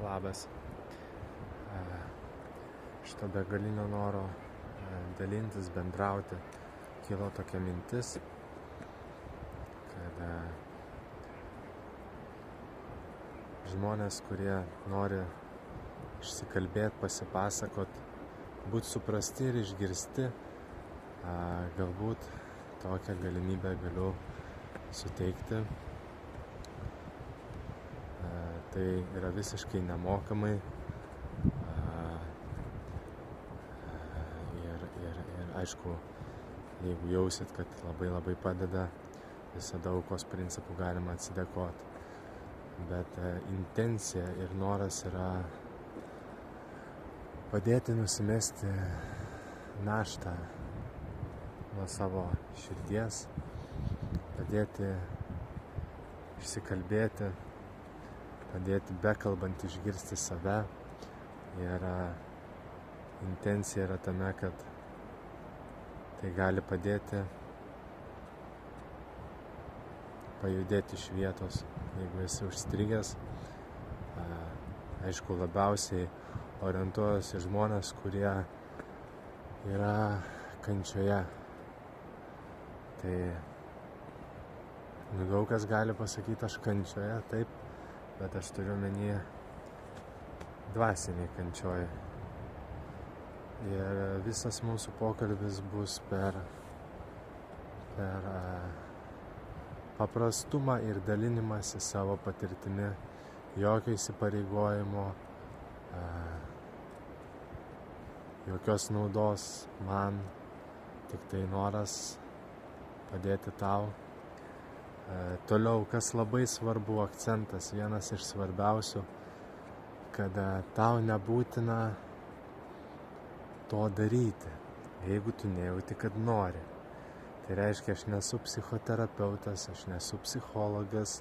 labas. Šito begalinio noro dalintis, bendrauti, kilo tokia mintis, kad žmonės, kurie nori išsikalbėti, pasipasakot, būti suprasti ir išgirsti, galbūt tokią galimybę galiu suteikti. Tai yra visiškai nemokamai ir aišku, jeigu jausit, kad labai padeda, visada aukos principų galima atsidėkoti. Bet intencija ir noras yra padėti nusimesti naštą nuo savo širdies, padėti išsikalbėti, padėti bekalbant išgirsti save. Ir intencija yra tame, kad tai gali padėti pajudėti iš vietos, jeigu esi užstrigęs. Aišku, labiausiai orientuojasi žmonės, kurie yra kančioje. Tai daug kas gali pasakyti, aš kančioje, taip, bet aš turiu omeny dvasiniai kančioj. Ir visas mūsų pokalbis bus per paprastumą ir dalinimąsi savo patirtimi, jokio įsipareigojimo, jokios naudos man, tik tai noras padėti tau. Toliau, kas labai svarbu, akcentas, vienas iš svarbiausių, kad tau nebūtina to daryti, jeigu tu nejauti, kad nori. Tai reiškia, aš nesu psichoterapeutas, aš nesu psichologas,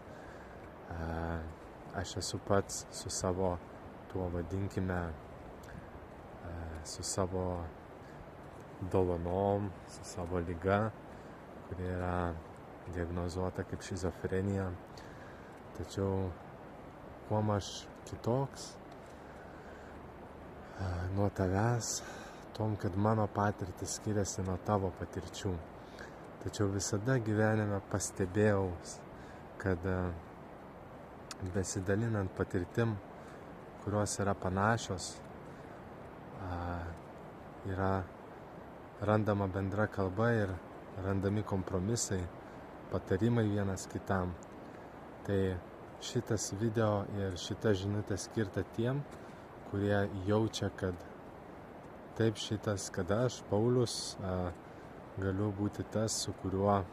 aš esu pats su savo, tuo vadinkime, su savo dovanom, su savo liga, kuri yra diagnozuota kaip šizofrenija. Tačiau kuom aš kitoks nuo tavęs, tom, kad mano patirtis skiriasi nuo tavo patirčių. Tačiau visada gyvenime pastebėjau, kad besidalinant patirtim, kurios yra panašios, yra randama bendra kalba ir randami kompromisai, patarimai vienas kitam. Tai šitas video ir šita žinutė skirta tiem, kurie jaučia, kad taip kad aš, Paulius, galiu būti tas, su kuriuo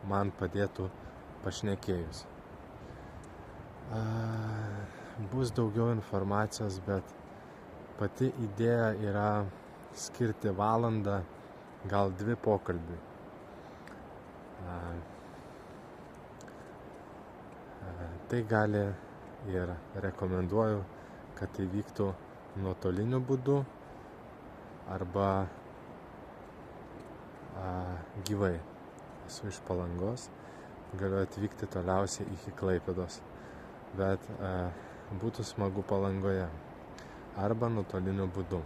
man padėtų pašnekėjus. Bus daugiau informacijos, bet pati idėja yra skirti valandą, gal 2 pokalbiui. Tai gali ir rekomenduoju, kad tai vyktų nuotoliniu būdu arba gyvai. Esu iš Palangos, galiu atvykti toliausiai iki Klaipėdos, bet būtų smagu Palangoje arba nuotoliniu būdu.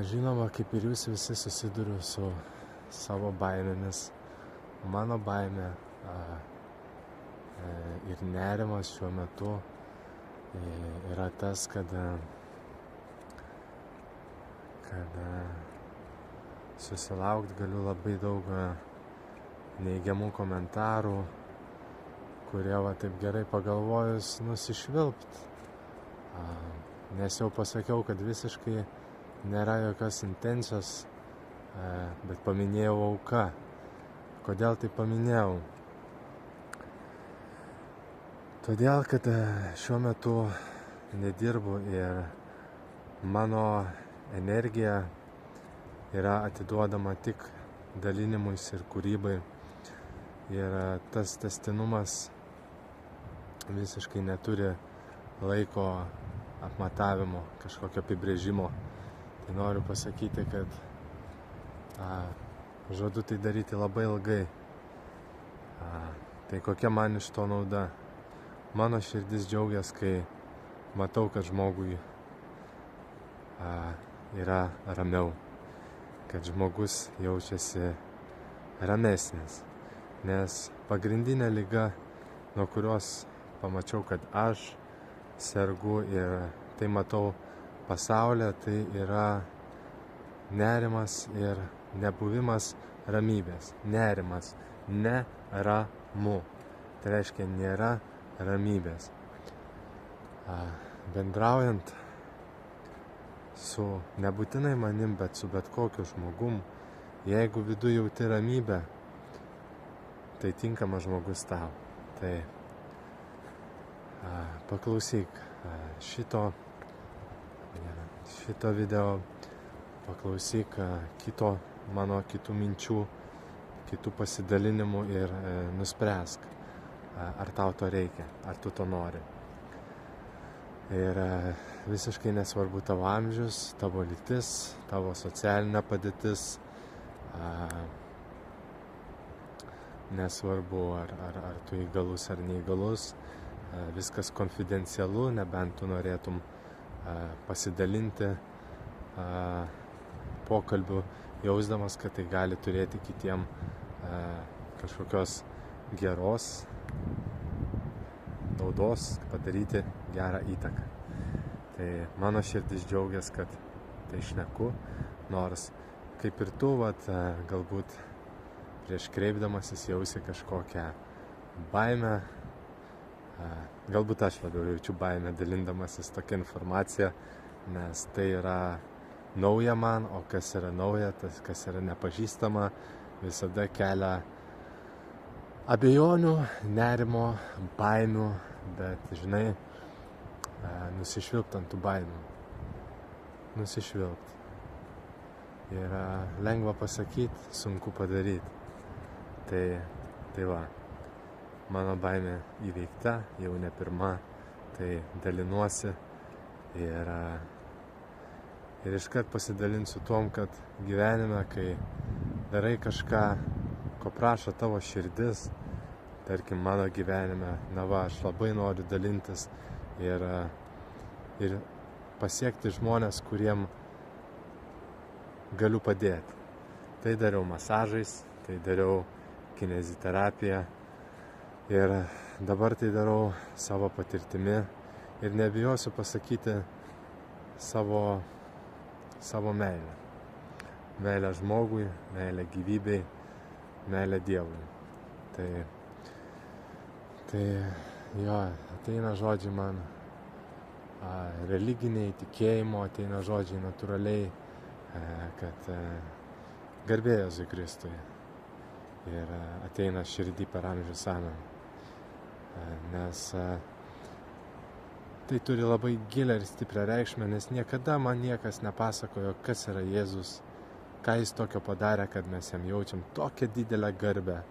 Žinoma, kaip ir jūs visi susiduriu su savo baimėmis. Mano baimė ir nerimas šiuo metu yra tas, kad susilaukt galiu labai daug neigiamų komentarų, kurie taip gerai pagalvojus nusišvilpt. Nes jau pasakiau, kad visiškai nėra jokios intencijos, bet paminėjau auką. Kodėl tai paminėjau? Todėl, kad šiuo metu nedirbu ir mano energija yra atiduodama tik dalinimuisi ir kūrybai. Ir tas tęstinumas visiškai neturi laiko apmatavimo, kažkokio apibrėžimo. Tai noriu pasakyti, kad žadu tai daryti labai ilgai. Tai kokia man iš to nauda? Mano širdis džiaugiasi, kai matau, kad žmogui yra ramiau, kad žmogus jaučiasi ramesnis. Nes pagrindinė liga, nuo kurios pamačiau, kad aš sergu ir tai matau pasaulyje, tai yra nerimas ir nebuvimas ramybės. Nerimas, neramu. Tai reiškia, nėra ramybės. Bendraujant su nebūtinai manim, bet su bet kokiu žmogum, jeigu viduje jauti ramybę, tai tinkamas žmogus tau. Tai paklausyk šito video, paklausyk mano kitų minčių, kitų pasidalinimų ir nuspręsk, ar tau to reikia, ar tu to nori. Ir visiškai nesvarbu tavo amžius, tavo lytis, tavo socialinė padėtis, nesvarbu ar tu įgalus ar neįgalus, viskas konfidencialu, nebent tu norėtum pasidalinti pokalbių, jausdamas, kad tai gali turėti kitiem kažkokios geros naudos, padaryti gerą įtaką. Tai mano širdis džiaugiasi, kad tai šneku, nors kaip ir tu, galbūt prieš kreipdamasis jausi kažkokią baimę, galbūt aš labiau jaučiu baimę dalindamasis tokią informaciją, nes tai yra nauja man, o kas yra nauja, tas kas yra nepažįstama, visada kelia abejonių, nerimo, baimių, bet žinai, nusišvilpt ant tų baimių. Nusišvilpt. Yra lengva pasakyti, sunku padaryti. Tai va, mano baimė įveikta, jau ne pirma, tai dalinuosi ir iškart pasidalinsiu tom, kad gyvenime, kai darai kažką, ko prašo tavo širdis, tarkim mano gyvenime, aš labai noriu dalintis ir pasiekti žmonės, kuriem galiu padėti. Tai dariau masažais, tai dariau kineziterapiją ir dabar tai darau savo patirtimi ir nebijosiu pasakyti savo meilę. Meilę žmogui, meilę gyvybei, meilę Dievui. Tai jo, ateina žodžiai man religiniai, tikėjimo, ateina žodžiai natūraliai, kad garbė Jėzui Kristui ir ateina širdį per amžius amen. Nes tai turi labai gilią ir stiprią reikšmę, nes niekada man niekas nepasakojo, kas yra Jėzus, ką jis tokio padarė, kad mes jam jaučiam tokią didelę garbę.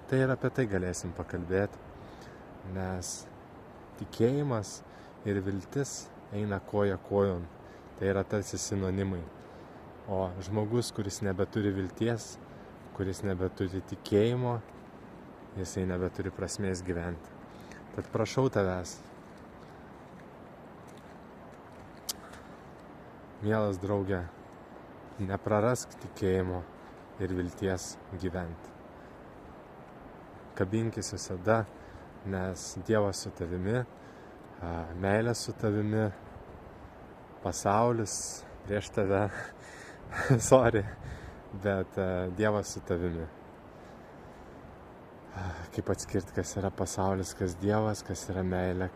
Tai ir apie tai galėsim pakalbėti, nes tikėjimas ir viltis eina koja kojon. Tai yra tarsi sinonimai. O žmogus, kuris nebeturi vilties, kuris nebeturi tikėjimo, jisai nebeturi prasmės gyventi. Tad prašau tavęs, mielas drauge, neprarask tikėjimo ir vilties gyventi. Kabinkis visada, nes Dievas su tavimi, meilė su tavimi, pasaulis prieš tave, bet Dievas su tavimi. Kaip atskirti, kas yra pasaulis, kas Dievas, kas yra meilė,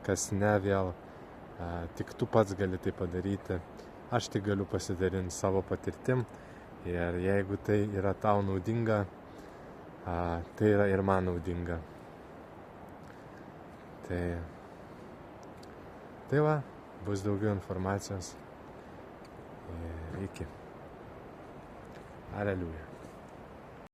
kas ne vėl. Tik tu pats gali tai padaryti. Aš tik galiu pasidalinti savo patirtim ir jeigu tai yra tau naudinga, tai yra ir man naudinga. Tai va, bus daugiau informacijos. Iki. Aleliuja.